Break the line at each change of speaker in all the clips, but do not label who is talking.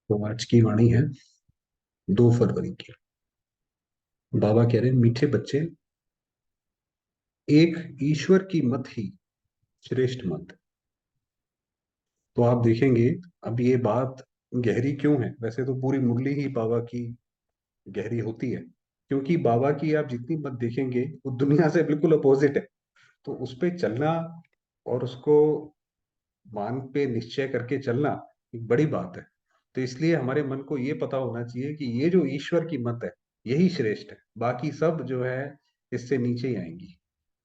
तो आज की वाणी है 2 फरवरी की। बाबा कह रहे हैं, मीठे बच्चे, एक ईश्वर की मत ही श्रेष्ठ मत। तो आप देखेंगे, अब ये बात गहरी क्यों है। वैसे तो पूरी मुरली ही बाबा की गहरी होती है, क्योंकि बाबा की आप जितनी मत देखेंगे वो दुनिया से बिल्कुल अपोजिट है। तो उस पे चलना और उसको मान पे निश्चय करके चलना एक बड़ी बात है। तो इसलिए हमारे मन को ये पता होना चाहिए कि ये जो ईश्वर की मत है यही श्रेष्ठ है, बाकी सब जो है इससे नीचे ही आएंगी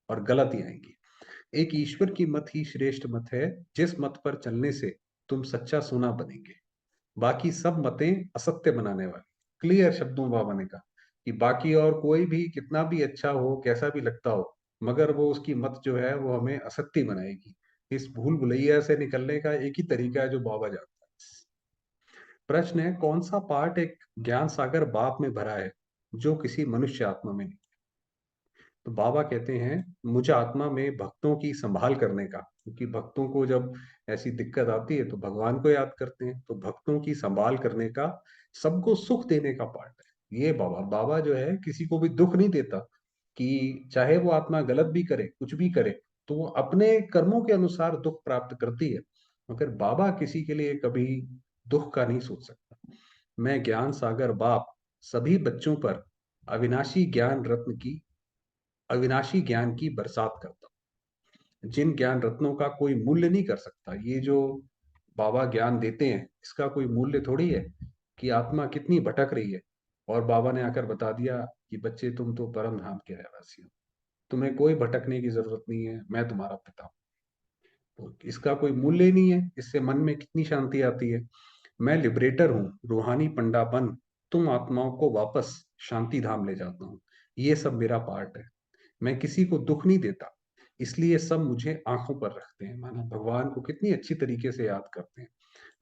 और गलत ही आएंगी। एक ईश्वर की मत ही श्रेष्ठ मत है, जिस मत पर चलने से तुम सच्चा सोना बनेंगे। बाकी सब मतें असत्य बनाने वाली। क्लियर शब्दों में बाबा ने कहा कि बाकी और कोई भी कितना भी अच्छा हो, कैसा भी लगता हो, मगर वो उसकी मत जो है वो हमें असत्य बनाएगी। इस भूल भुलैया से निकलने का एक ही तरीका है जो बाबा जानता है। प्रश्न है, कौन सा पार्ट एक ज्ञान सागर बाप में भरा है जो किसी मनुष्य आत्मा में नहीं। तो बाबा कहते हैं, मुझे आत्मा में भक्तों की संभाल करने का, क्योंकि भक्तों को जब ऐसी दिक्कत आती है तो भगवान को याद करते हैं, तो भक्तों की संभाल करने का, सबको सुख देने का पार्ट है ये। बाबा बाबा जो है किसी को भी दुख नहीं देता, कि चाहे वो आत्मा गलत भी करे, कुछ भी करे, तो वो अपने कर्मों के अनुसार दुख प्राप्त करती है, मगर बाबा किसी के लिए कभी दुख का नहीं सोच सकता। मैं ज्ञान सागर बाप सभी बच्चों पर अविनाशी ज्ञान रत्न की, अविनाशी ज्ञान की बरसात करता हूँ, जिन ज्ञान रत्नों का कोई मूल्य नहीं कर सकता। ये जो बाबा ज्ञान देते हैं इसका कोई मूल्य थोड़ी है कि आत्मा कितनी भटक रही है, और बाबा ने आकर बता दिया कि बच्चे तुम तो परम धाम के रहवासी हो, तुम्हें कोई भटकने की जरूरत नहीं है, मैं तुम्हारा पिता हूँ। तो इसका कोई मूल्य ही नहीं है। इससे मन में कितनी शांति आती है। मैं लिबरेटर हूँ, रूहानी पंडा बन तुम आत्माओं को वापस शांति धाम ले जाता हूँ। ये सब मेरा पार्ट है। मैं किसी को दुख नहीं देता, इसलिए सब मुझे आंखों पर रखते हैं। माना भगवान को कितनी अच्छी तरीके से याद करते हैं।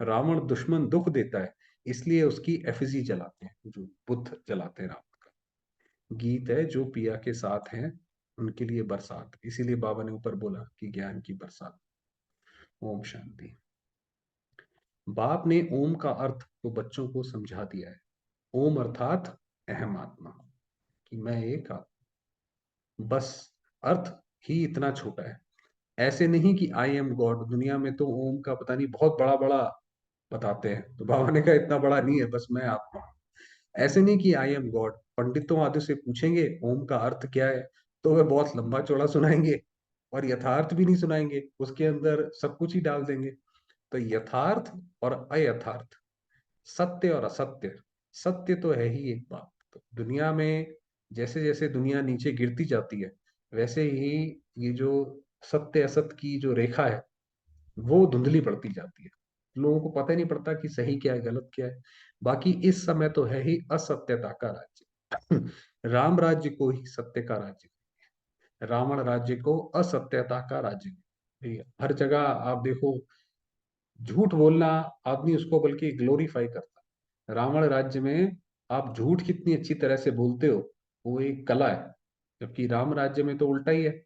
रावण दुश्मन दुख देता है, इसलिए उसकी एफिजी जलाते हैं, जो बुद्ध जलाते हैं रावण का। गीत है, जो पिया के साथ हैं उनके लिए बरसात, इसीलिए बाबा ने ऊपर बोला कि ज्ञान की बरसात। ओम शांति। बाप ने ओम का अर्थ तो बच्चों को समझा दिया है। ओम अर्थात अहम आत्मा, कि मैं एक आत्मा, बस अर्थ ही इतना छोटा है। ऐसे नहीं कि आई एम गॉड, दुनिया में तो ओम का पता नहीं बहुत बड़ा बड़ा बताते हैं, तो बाबा ने कहा इतना बड़ा नहीं है, बस मैं आत्मा हूं। ऐसे नहीं कि आई एम गॉड, पंडितों आदि से पूछेंगे ओम का अर्थ क्या है, तो वे बहुत लंबा चौड़ा सुनाएंगे और यथार्थ भी नहीं सुनाएंगे, उसके अंदर सब कुछ ही डाल देंगे। तो यथार्थ और अयथार्थ, सत्य और असत्य, सत्य तो है ही एक बात। तो दुनिया में जैसे जैसे दुनिया नीचे गिरती जाती है, वैसे ही ये जो सत्य असत्य की जो रेखा है वो धुंधली पड़ती जाती है। लोगों को पता ही नहीं पड़ता कि सही क्या है, गलत क्या है। बाकी इस समय तो है ही असत्यता का राज्य। राम राज्य को ही सत्य का राज्य, रावण राज्य को असत्यता का राज्य। भैया हर जगह आप देखो, झूठ बोलना, आदमी उसको बल्कि ग्लोरीफाई करता है। रावण राज्य में आप झूठ कितनी अच्छी तरह से बोलते हो, वो एक कला है, जबकि राम राज्य में तो उल्टा ही है।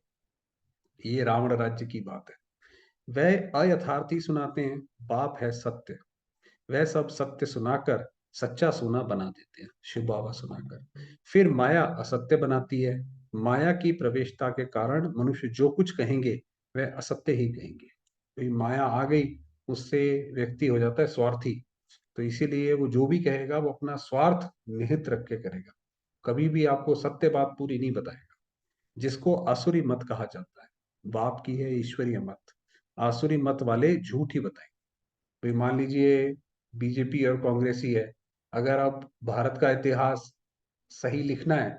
ये रावण राज्य की बात है। वह अयथार्थ ही सुनाते हैं, बाप है सत्य, वह सब सत्य सुनाकर सच्चा सोना बना देते हैं, शिव बाबा सुनाकर। फिर माया असत्य बनाती है। माया की प्रवेशता के कारण मनुष्य जो कुछ कहेंगे वह असत्य ही कहेंगे। तो ये माया आ गई, उससे व्यक्ति हो जाता है स्वार्थी। तो इसीलिए वो जो भी कहेगा वो अपना स्वार्थ निहित रख के करेगा, कभी भी आपको सत्य बात पूरी नहीं बताएगा। जिसको आसुरी मत कहा जाता है, बाप की है ईश्वरीय मत, आसुरी मत वाले झूठ ही बताएंगे। तो मान लीजिए बीजेपी और कांग्रेस ही है, अगर आप भारत का इतिहास सही लिखना है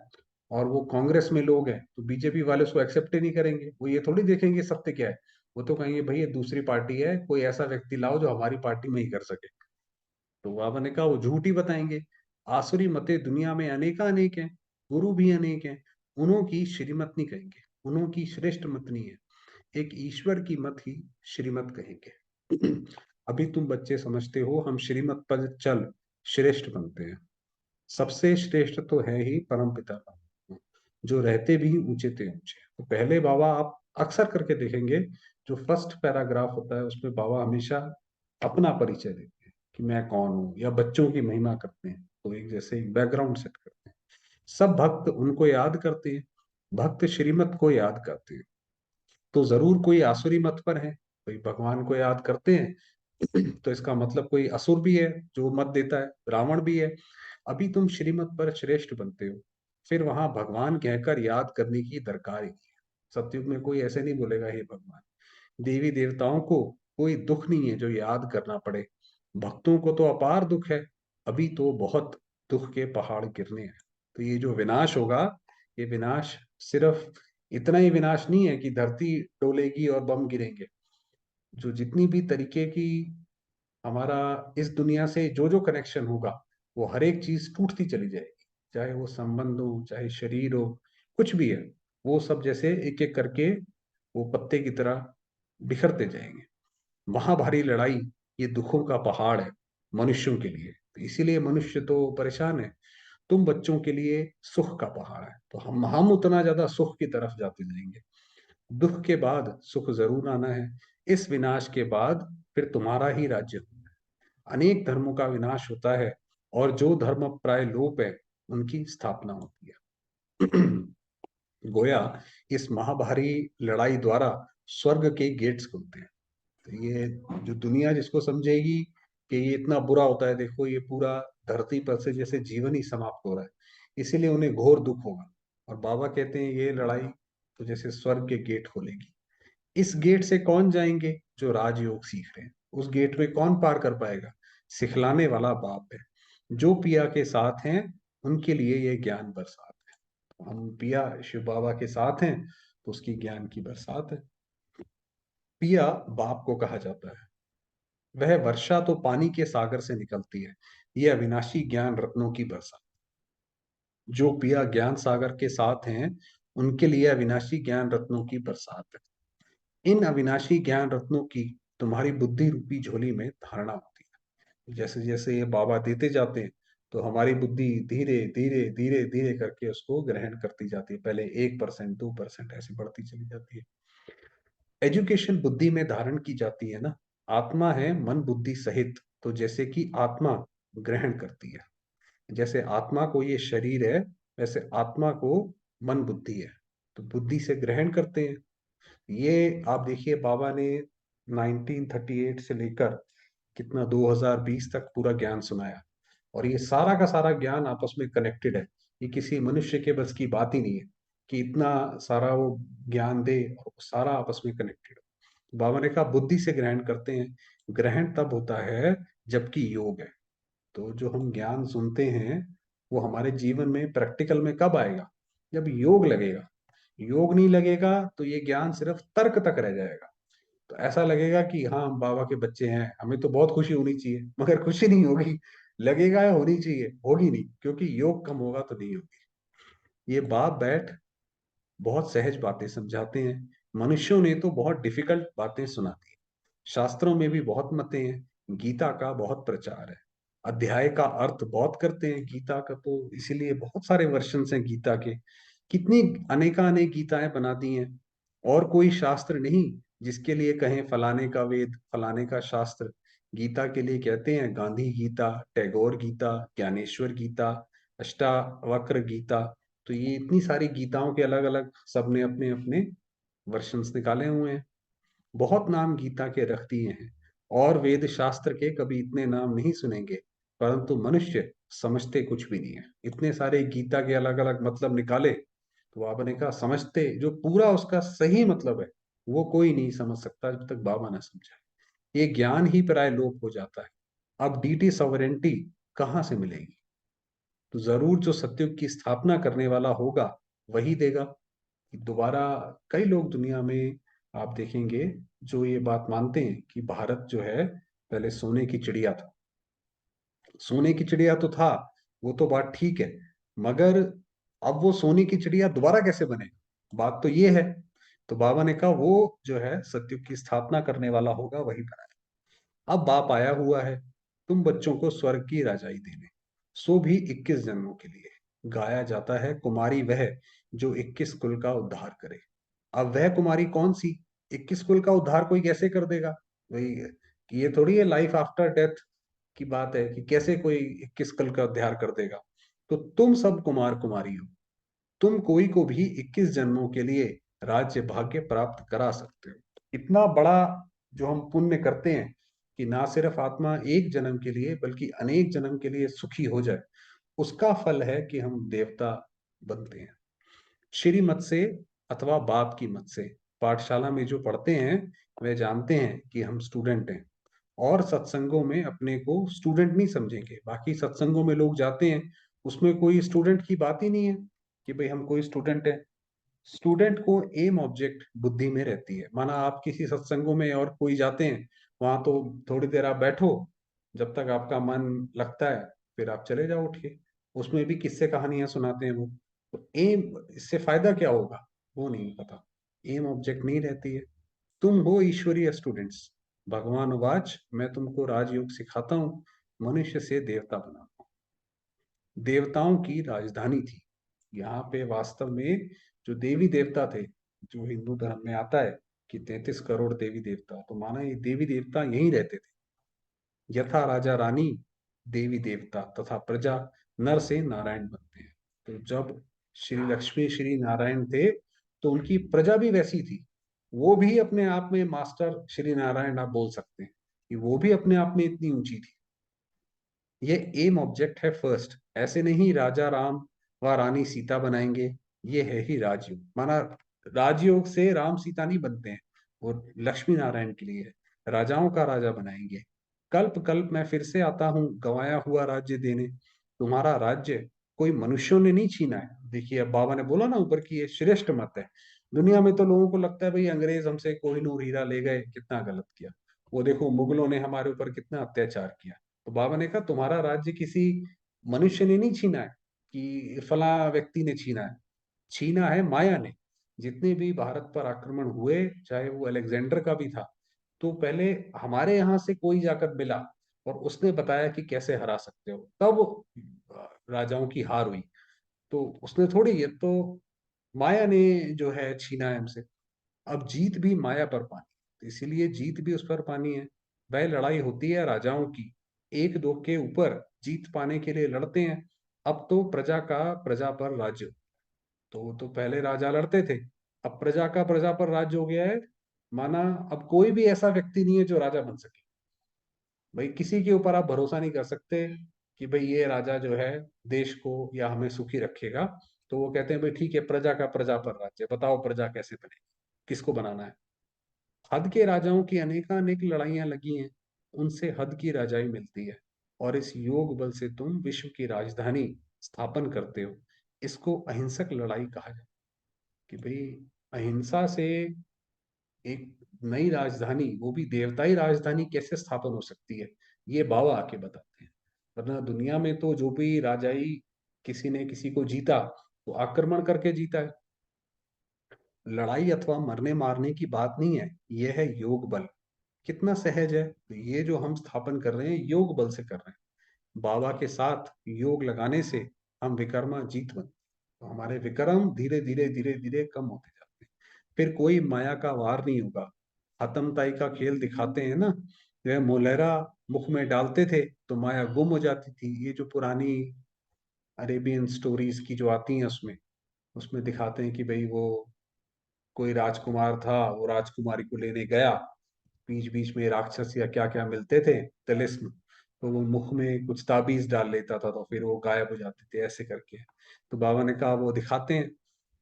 और वो कांग्रेस में लोग हैं, तो बीजेपी वाले उसको एक्सेप्ट ही नहीं करेंगे। वो ये थोड़ी देखेंगे सत्य क्या है, वो तो कहेंगे भाई ये दूसरी पार्टी है, कोई ऐसा व्यक्ति लाओ जो हमारी पार्टी में ही कर सके। तो बाबा ने कहा वो झूठ ही बताएंगे। आसुरी मते दुनिया में अनेका अनेक हैं, गुरु भी अनेक हैं, उन्हों की श्रीमत नहीं कहेंगे, उन्हों की श्रेष्ठ मत नहीं है। एक ईश्वर की मत ही श्रीमत कहेंगे। अभी तुम बच्चे समझते हो हम श्रीमत पर चल श्रेष्ठ बनते हैं। सबसे श्रेष्ठ तो है ही परम पिता का, जो रहते भी ऊंचे ते ऊंचे। तो पहले बाबा आप अक्सर करके देखेंगे, जो फर्स्ट पैराग्राफ होता है उसमें बाबा हमेशा अपना परिचय देते हैं। कि मैं कौन हूँ, या बच्चों की महिमा करते हैं तो एक जैसे एक बैकग्राउंड सेट करते हैं। सब भक्त उनको याद करते हैं, भक्त श्रीमत को याद करते हैं। तो जरूर कोई आसुरी मत पर है, कोई भगवान को याद करते हैं तो इसका मतलब कोई असुर भी है जो मत देता है, रावण भी है। अभी तुम श्रीमत पर श्रेष्ठ बनते हो, फिर वहां भगवान कहकर याद करने की दरकार ही नहीं है। सतयुग में कोई ऐसे नहीं बोलेगा हे भगवान। देवी देवताओं को कोई दुख नहीं है जो याद करना पड़े, भक्तों को तो अपार दुख है, अभी तो बहुत दुख के पहाड़ गिरने हैं। तो ये जो विनाश होगा, ये विनाश सिर्फ इतना ही विनाश नहीं है कि धरती डोलेगी और बम गिरेंगे। जो जितनी भी तरीके की हमारा इस दुनिया से जो जो कनेक्शन होगा, वो हर एक चीज टूटती चली जाएगी, चाहे वो संबंध हो, चाहे शरीर हो, कुछ भी है, वो सब जैसे एक एक करके वो पत्ते की तरह बिखरते जाएंगे। महाभारी लड़ाई, ये दुखों का पहाड़ है मनुष्यों के लिए, तो इसीलिए मनुष्य तो परेशान है। तुम बच्चों के लिए सुख का पहाड़ है, तो हम उतना ज्यादा सुख की तरफ जाते जाएंगे। दुख के बाद सुख जरूर आना है, इस विनाश के बाद फिर तुम्हारा ही राज्य होना है। अनेक धर्मों का विनाश होता है, और जो धर्म प्राय लोप है उनकी स्थापना होती है। गोया इस महाभारी लड़ाई द्वारा स्वर्ग के गेट्स खुलते हैं। तो ये जो दुनिया जिसको समझेगी कि ये इतना बुरा होता है, देखो ये पूरा धरती पर से जैसे जीवन ही समाप्त हो रहा है, इसीलिए उन्हें घोर दुख होगा। और बाबा कहते हैं ये लड़ाई तो जैसे स्वर्ग के गेट खोलेगी। इस गेट से कौन जाएंगे? जो राजयोग सीख रहे हैं। उस गेट में कौन पार कर पाएगा? सिखलाने वाला बाप है। जो पिया के साथ हैं उनके लिए ये ज्ञान बरसात है। हम पिया शिव बाबा के साथ हैं तो उसकी ज्ञान की बरसात है। पिया बाप को कहा जाता है। वह वर्षा तो पानी के सागर से निकलती है, यह अविनाशी ज्ञान रत्नों की बरसात। जो पिया ज्ञान सागर के साथ हैं उनके लिए अविनाशी ज्ञान रत्नों की बरसात है। इन अविनाशी ज्ञान रत्नों की तुम्हारी बुद्धि रूपी झोली में धारणा होती है। जैसे जैसे ये बाबा देते जाते हैं तो हमारी बुद्धि धीरे धीरे धीरे धीरे करके उसको ग्रहण करती जाती है, पहले 1%, 2% ऐसे बढ़ती चली जाती है। एजुकेशन बुद्धि में धारण की जाती है ना। आत्मा है मन बुद्धि सहित, तो जैसे कि आत्मा ग्रहण करती है, जैसे आत्मा को ये शरीर है, वैसे आत्मा को मन बुद्धि है, तो बुद्धि से ग्रहण करते हैं। ये आप देखिए बाबा ने 1938 से लेकर कितना 2020 तक पूरा ज्ञान सुनाया, और ये सारा का सारा ज्ञान आपस में कनेक्टेड है। ये किसी मनुष्य के बस की बात ही नहीं है कि इतना सारा वो ज्ञान दे और सारा आपस में कनेक्टेड हो। बाबा ने कहा बुद्धि से ग्रहण करते हैं। ग्रहण तब होता है जबकि योग है। तो जो हम ज्ञान सुनते हैं वो हमारे जीवन में प्रैक्टिकल में कब आएगा? जब योग लगेगा। योग नहीं लगेगा तो ये ज्ञान सिर्फ तर्क तक रह जाएगा। तो ऐसा लगेगा कि हाँ हम बाबा के बच्चे हैं, हमें तो बहुत खुशी होनी चाहिए, मगर खुशी नहीं होगी। लगेगा या होनी चाहिए, होगी नहीं, क्योंकि योग कम होगा तो नहीं होगी। ये बाप बैठ बहुत सहज बातें समझाते हैं, मनुष्यों ने तो बहुत डिफिकल्ट बातें सुनाती है। शास्त्रों में भी बहुत मतें हैं, गीता का बहुत प्रचार है। अध्याय का अर्थ बहुत करते हैं गीता का, तो इसीलिए बहुत सारे वर्षन हैं गीता के। कितनी अनेकानेक गीताएं बना दी हैं। और कोई शास्त्र नहीं जिसके लिए कहें फलाने का वेद, फलाने का शास्त्र। गीता के लिए कहते हैं गांधी गीता, टैगोर गीता, ज्ञानेश्वर गीता, अष्टावक्र गीता। तो ये इतनी सारी गीताओं के अलग अलग सबने अपने अपने वर्षन्स निकाले हुए हैं। बहुत नाम गीता के रख दिए हैं, और वेद शास्त्र के कभी इतने नाम नहीं सुनेंगे। परंतु मनुष्य समझते कुछ भी नहीं है। इतने सारे गीता के अलग अलग मतलब निकाले, तो आपने कहा समझते जो पूरा उसका सही मतलब है वो कोई नहीं समझ सकता जब तक बाबा ना समझाए। ये ज्ञान ही प्राय लोप हो जाता है। अब डीटी सॉवरेंटी कहाँ से मिलेगी? तो जरूर जो सत्युग की स्थापना करने वाला होगा वही देगा। दोबारा कई लोग दुनिया में आप देखेंगे जो ये बात मानते हैं कि भारत जो है पहले सोने की चिड़िया था। सोने की चिड़िया तो था, वो तो बात ठीक है, मगर अब वो सोने की चिड़िया दोबारा कैसे बने? बात तो ये है। तो बाबा ने कहा वो जो है सत्युग की स्थापना करने वाला होगा वही बनाए। अब बाप आया हुआ है तुम बच्चों को स्वर्ग की राजाई देने, सो भी 21 जन्मों के लिए। गाया जाता है कुमारी वह जो 21 कुल का उद्धार करे। अब वह कुमारी कौन सी? 21 कुल का उद्धार कोई कैसे कर देगा? वही कि ये थोड़ी है लाइफ आफ्टर डेथ, की बात है कि कैसे कोई 21 कल का उद्धार कर देगा। तो तुम सब कुमार कुमारी हो, तुम कोई को भी 21 जन्मों के लिए राज्य भाग्य प्राप्त करा सकते हो। इतना बड़ा जो हम पुण्य करते हैं कि ना सिर्फ आत्मा एक जन्म के लिए बल्कि अनेक जन्म के लिए सुखी हो जाए, उसका फल है कि हम देवता बनते हैं। श्रीमत से अथवा बाप की मत से पाठशाला में जो पढ़ते हैं वे जानते हैं कि हम स्टूडेंट हैं, और सत्संगों में अपने को स्टूडेंट नहीं समझेंगे। बाकी सत्संगों में लोग जाते हैं, उसमें कोई स्टूडेंट की बात ही नहीं है कि भाई हम कोई स्टूडेंट है। स्टूडेंट को एम ऑब्जेक्ट बुद्धि में रहती है। माना आप किसी सत्संगों में और कोई जाते हैं, वहां तो थोड़ी देर आप बैठो, जब तक आपका मन लगता है फिर आप चले जाओ उठ के। उसमें भी किस्से कहानियां सुनाते हैं वो। तो एम, इससे फायदा क्या होगा वो नहीं पता, एम ऑब्जेक्ट नहीं रहती है। तुम हो ईश्वरीय स्टूडेंट्स। भगवान वाच, मैं तुमको राजयोग सिखाता हूँ, मनुष्य से देवता बना। देवताओं की राजधानी थी यहाँ पे वास्तव में। जो देवी देवता थे, जो हिंदू धर्म में आता है कि 33 करोड़ देवी देवता, तो माना ये देवी देवता यहीं रहते थे। यथा राजा रानी देवी देवता तथा प्रजा नर से नारायण बनते हैं। तो जब श्री लक्ष्मी श्री नारायण थे तो उनकी प्रजा भी वैसी थी। वो भी अपने आप में मास्टर श्री नारायण आप बोल सकते हैं कि वो भी अपने आप में इतनी ऊंची थी। ये एम ऑब्जेक्ट है फर्स्ट। ऐसे नहीं राजा राम व रानी सीता बनाएंगे, ये है ही राजयोग। माना राजयोग से राम सीता नहीं बनते हैं, वो लक्ष्मी नारायण के लिए है। राजाओं का राजा बनाएंगे। कल्प कल्प मैं फिर से आता हूँ गंवाया हुआ राज्य देने। तुम्हारा राज्य कोई मनुष्यों ने नहीं छीना है। देखिए अब बाबा ने बोला ना ऊपर की ये श्रेष्ठ मत है। दुनिया में तो लोगों को लगता है भाई अंग्रेज हमसे कोहिनूर हीरा ले गए, कितना गलत किया। वो देखो मुगलों ने हमारे ऊपर कितना अत्याचार किया। तो बाबा ने कहा तुम्हारा राज्य किसी मनुष्य ने नहीं छीना है कि फला व्यक्ति ने छीना है। छीना है माया ने। जितने भी भारत पर आक्रमण हुए, चाहे वो अलेक्जेंडर का भी था, तो पहले हमारे यहाँ से कोई जाकर मिला और उसने बताया कि कैसे हरा सकते हो, तब राजाओं की हार हुई। तो उसने थोड़ी, ये तो माया ने जो है छीना है हमसे। अब जीत भी माया पर पानी, तो इसीलिए जीत भी उस पर पानी है। वह लड़ाई होती है राजाओं की, एक दो के ऊपर जीत पाने के लिए लड़ते हैं। अब तो प्रजा का प्रजा पर राज्य। तो पहले राजा लड़ते थे, अब प्रजा का प्रजा पर राज्य हो गया है। माना अब कोई भी ऐसा व्यक्ति नहीं है जो राजा बन सके। भाई किसी के ऊपर आप भरोसा नहीं कर सकते कि भाई ये राजा जो है देश को या हमें सुखी रखेगा। तो वो कहते हैं भाई ठीक है, प्रजा का प्रजा पर राज्य, बताओ प्रजा कैसे बने, किसको बनाना है। हद के राजाओं की अनेकानेक लड़ाइयां लगी हैं, उनसे हद की राजाई मिलती है। और इस योग बल से तुम विश्व की राजधानी स्थापन करते हो। इसको अहिंसक लड़ाई कहा जाता है कि भाई अहिंसा से एक नई राजधानी, वो भी देवताई राजधानी कैसे स्थापन हो सकती है, ये बाबा आके बताते हैं। वरना दुनिया में तो जो भी राजाई किसी ने किसी को जीता, तो आक्रमण करके जीता है। लड़ाई अथवा मरने मारने की बात नहीं है, यह है योग बल। कितना सहज है। तो ये जो हम स्थापन कर रहे हैं योग बल से कर रहे हैं। बाबा के साथ योग लगाने से हम विकर्मा जीत बनते हैं। तो हमारे विक्रम धीरे धीरे धीरे धीरे कम होते जाते हैं। फिर कोई माया का वार नहीं होगा। हतमताई का खेल दिखाते हैं ना, जो मोलेरा मुख में डालते थे तो माया गुम हो जाती थी। ये जो पुरानी अरेबियन स्टोरीज की जो आती हैं उसमें उसमें दिखाते हैं कि भाई वो कोई राजकुमार था, वो राजकुमारी को लेने गया, बीच बीच में राक्षस या क्या क्या मिलते थे तिलिस्म, तो वो मुख में कुछ ताबीज डाल लेता था तो फिर वो गायब हो जाते थे ऐसे करके। तो बाबा ने कहा वो दिखाते हैं,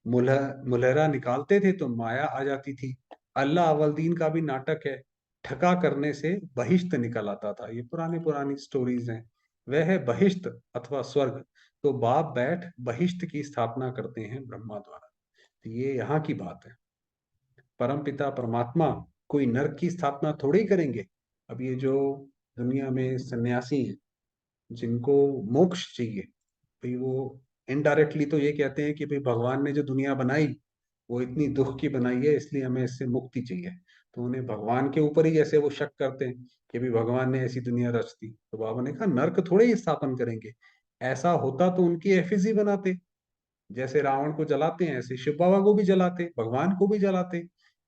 मुलहरा निकालते थे तो माया आ जाती थी। अल्लाह अवलदीन का भी नाटक है, ठका करने से बहिश्त निकल आता था। ये पुरानी पुरानी स्टोरीज हैं। वह है बहिश्त अथवा स्वर्ग। तो बाप बैठ बहिश्त की स्थापना करते हैं ब्रह्मा द्वारा। तो ये यहाँ की बात है। परमपिता परमात्मा कोई नरक की स्थापना थोड़ी ही करेंगे। अब ये जो दुनिया में सन्यासी हैं जिनको मोक्ष चाहिए, भाई वो इनडायरेक्टली तो ये कहते हैं कि भाई भगवान ने जो दुनिया बनाई वो इतनी दुख की बनाई है, इसलिए हमें इससे मुक्ति चाहिए। तो उन्हें भगवान के ऊपर ही जैसे वो शक करते हैं कि भाई भगवान ने ऐसी दुनिया रच दी, तो बाबा ने कहा नर्क थोड़े ही स्थापन करेंगे। ऐसा होता तो उनकी एफिजी बनाते। जैसे रावण को जलाते हैं ऐसे शिव बाबा को भी जलाते, भगवान को भी जलाते।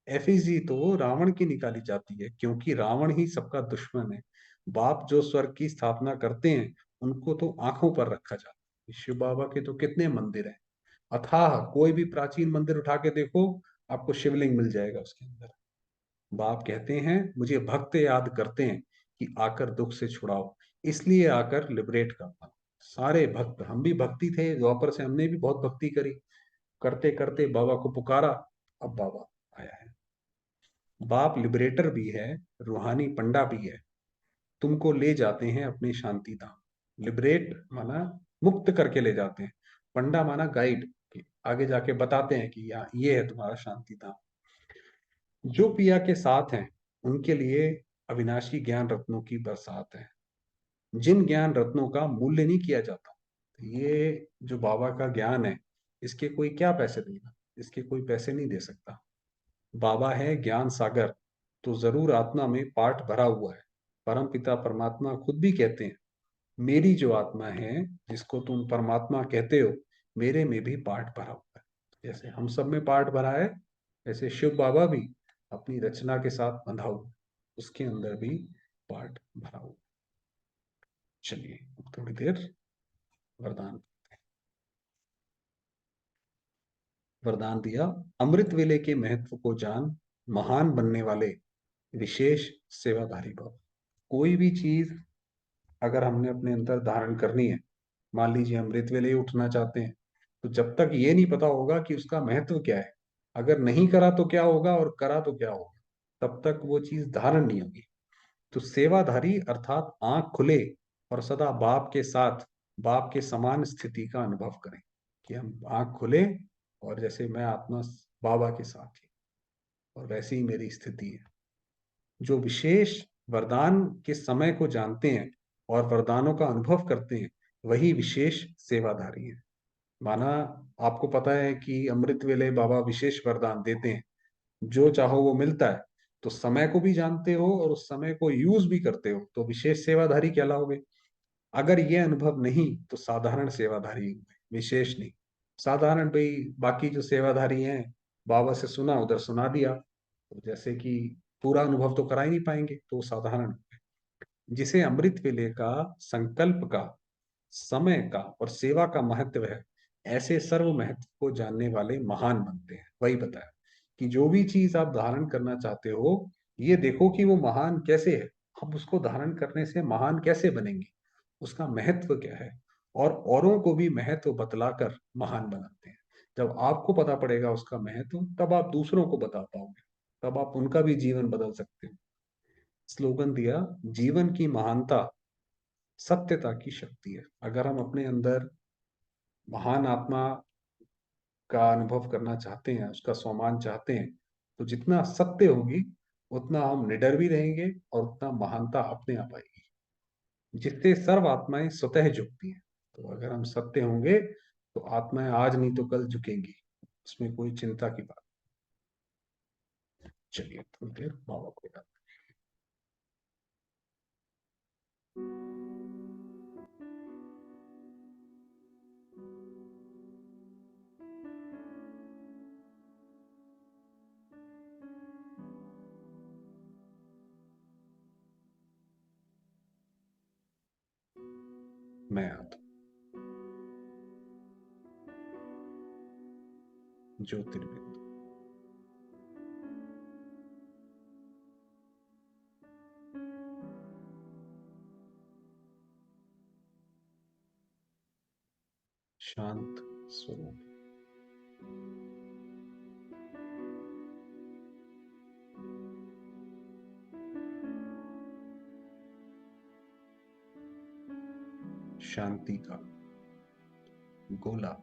एफिजी तो रावण की निकाली जाती है, क्योंकि रावण ही सबका दुश्मन है। बाप जो स्वर्ग की स्थापना करते हैं, उनको तो आंखों पर रखा जाता है। शिव बाबा के तो कितने मंदिर हैं, अथाह। कोई भी प्राचीन मंदिर उठा के देखो, आपको शिवलिंग मिल जाएगा उसके अंदर। बाप कहते हैं मुझे भक्त याद करते हैं कि आकर दुख से छुड़ाओ, इसलिए आकर लिबरेट करता हूं। सारे भक्त, हम भी भक्ति थे द्वापर से, हमने भी बहुत भक्ति करी, करते करते बाबा को पुकारा, अब बाबा आया है। बाप लिबरेटर भी है, रूहानी पंडा भी है। तुमको ले जाते हैं अपने शांति धाम। लिबरेट माना मुक्त करके ले जाते हैं, पंडा माना गाइड, आगे जाके बताते हैं कि यहाँ ये है तुम्हारा शांति धाम। जो पिया के साथ हैं, उनके लिए अविनाशी ज्ञान रत्नों की बरसात है, जिन ज्ञान रत्नों का मूल्य नहीं किया जाता। ये जो बाबा का ज्ञान है, इसके कोई क्या पैसे देगा, इसके कोई पैसे नहीं दे सकता। बाबा है ज्ञान सागर, तो जरूर आत्मा में पाठ भरा हुआ है। परम पिता परमात्मा खुद भी कहते हैं, मेरी जो आत्मा है, जिसको तुम परमात्मा कहते हो, मेरे में भी पाठ भरा हुआ है। जैसे हम सब में पाठ भरा है, ऐसे शिव बाबा भी अपनी रचना के साथ बंधा हुआ है, उसके अंदर भी पाठ भरा हुआ है। चलिए अब थोड़ी देर वरदान। वरदान दिया, अमृत वेले के महत्व को जान, महान बनने वाले विशेष सेवाधारी भव। कोई भी चीज अगर हमने अपने अंदर धारण करनी है, मान लीजिए अमृत वेले ही उठना चाहते हैं, तो जब तक ये नहीं पता होगा कि उसका महत्व क्या है, अगर नहीं करा तो क्या होगा और करा तो क्या होगा, तब तक वो चीज धारण नहीं होगी। तो सेवाधारी अर्थात आंख खुले और सदा बाप के साथ, बाप के समान स्थिति का अनुभव करें, कि हम आंख खुले और जैसे मैं आत्मा बाबा के साथ ही, और वैसी ही मेरी स्थिति है। जो विशेष वरदान के समय को जानते हैं और वरदानों का अनुभव करते हैं, वही विशेष सेवाधारी है। माना आपको पता है कि अमृत वेले बाबा विशेष वरदान देते हैं, जो चाहो वो मिलता है, तो समय को भी जानते हो और उस समय को यूज भी करते हो, तो विशेष सेवाधारी कहलाओगे। अगर ये अनुभव नहीं, तो साधारण सेवाधारी हुए, विशेष नहीं। साधारण भाई, बाकी जो सेवाधारी हैं, बाबा से सुना उधर सुना दिया, तो जैसे कि पूरा अनुभव तो करा ही नहीं पाएंगे, तो वो साधारण हुए। जिसे अमृत वेले का, संकल्प का, समय का और सेवा का महत्व है, ऐसे सर्व महत्व को जानने वाले महान बनते हैं। वही बताया कि जो भी चीज आप धारण करना चाहते हो, ये देखो कि वो महान कैसे है, हम उसको धारण करने से महान कैसे बनेंगे, उसका महत्व क्या है, और औरों को भी महत्व बतलाकर महान बनाते हैं। जब आपको पता पड़ेगा उसका महत्व, तब आप दूसरों को बता पाओगे, तब आप उनका भी जीवन बदल सकते हो। स्लोगन दिया, जीवन की महानता सत्यता की शक्ति है। अगर हम अपने अंदर महान आत्मा का अनुभव करना चाहते हैं, उसका सम्मान चाहते हैं, तो जितना सत्य होगी, उतना हम निडर भी रहेंगे और उतना महानता अपने आप आएगी, जिससे सर्व आत्माएं स्वतः झुकती हैं। तो अगर हम सत्य होंगे, तो आत्माएं आज नहीं तो कल झुकेंगी, उसमें कोई चिंता की बात। चलिए थोड़ी देर बाबा को याद। मैं आता हूं। ज्योतिर्बिंदु। शांत स्वरूप। शांति का गोला।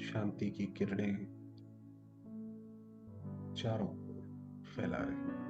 शांति की किरणें चारों ओर फैला रही।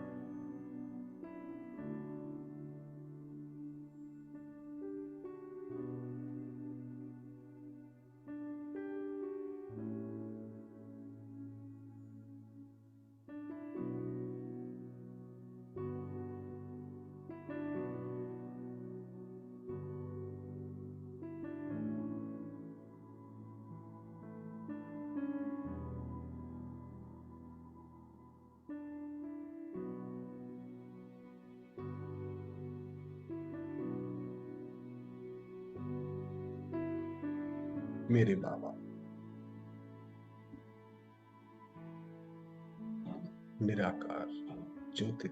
मेरे बाबा निराकार ज्योति।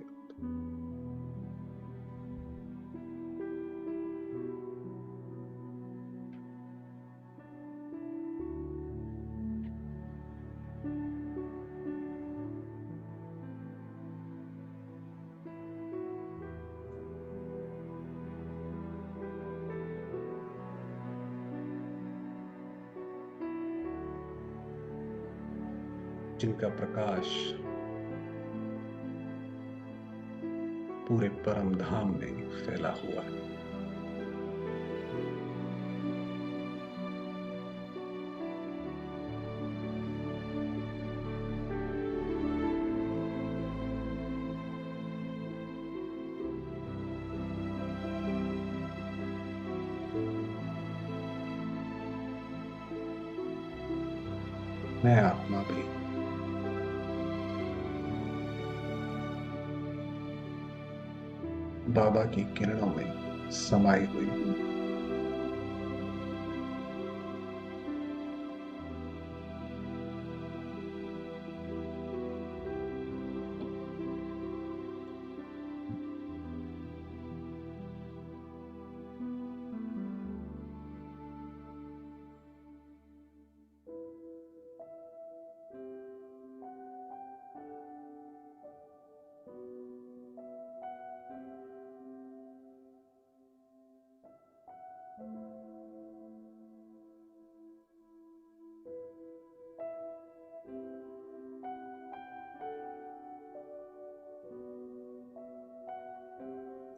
जिनका प्रकाश पूरे परम धाम में फैला हुआ है। मैं आत्मा भी बाबा की किरणों में समाई हुई हूं।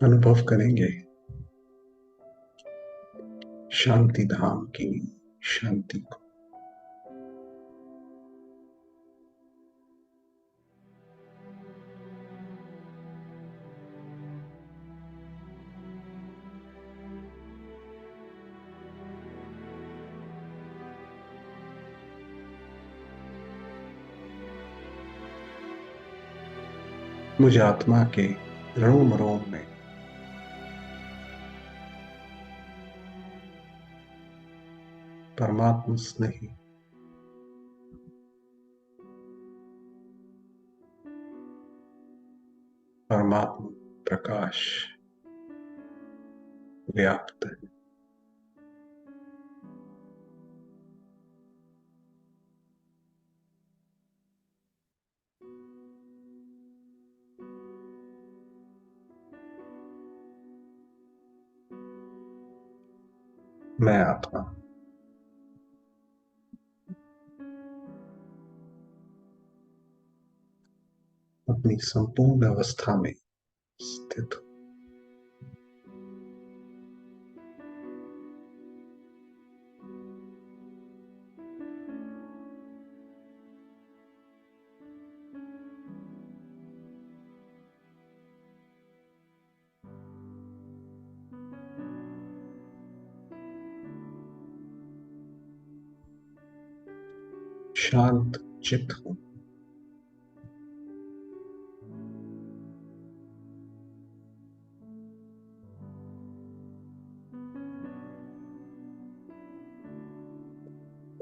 अनुभव करेंगे शांति धाम की शांति को। मुझे आत्मा के रोम रोम में परमात्मा स्नेही परमात्मा प्रकाश व्याप्त है। मैं आत्मा अपनी संपूर्ण अवस्था में स्थित हूं। शांत चित्त हूं।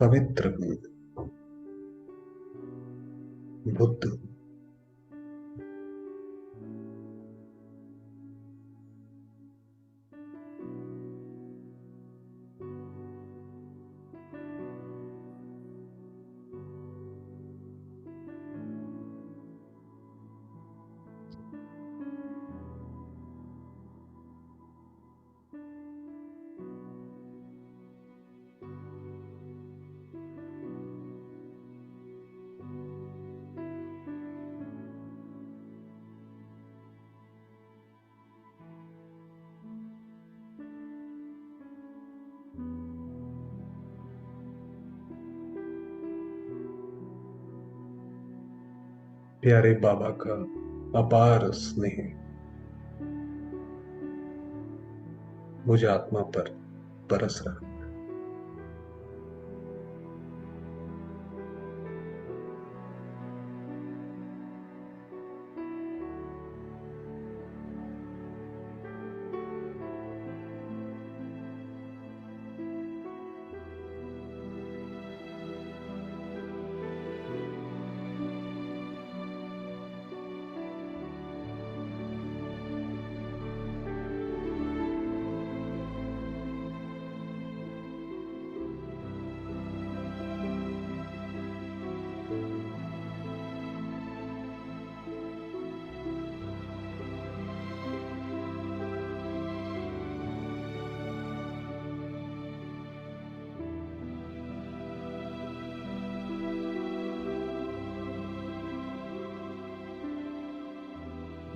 पवित्र हूं। बुद्ध हूं। प्यारे बाबा का अपार स्नेह मुझे आत्मा पर बरस रहा।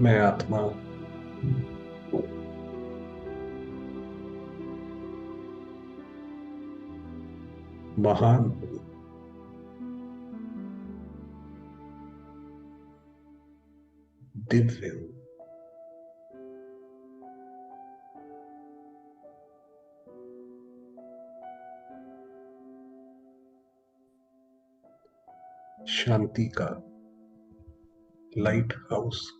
मैं आत्मा महान हूँ, दिव्य हूँ, शांति का लाइट हाउस।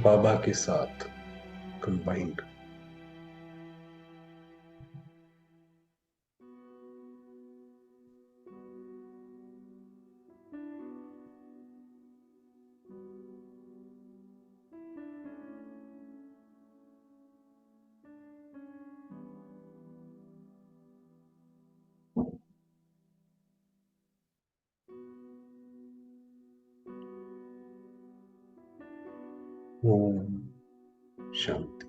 बाबा के साथ कंबाइंड। ओम शांति।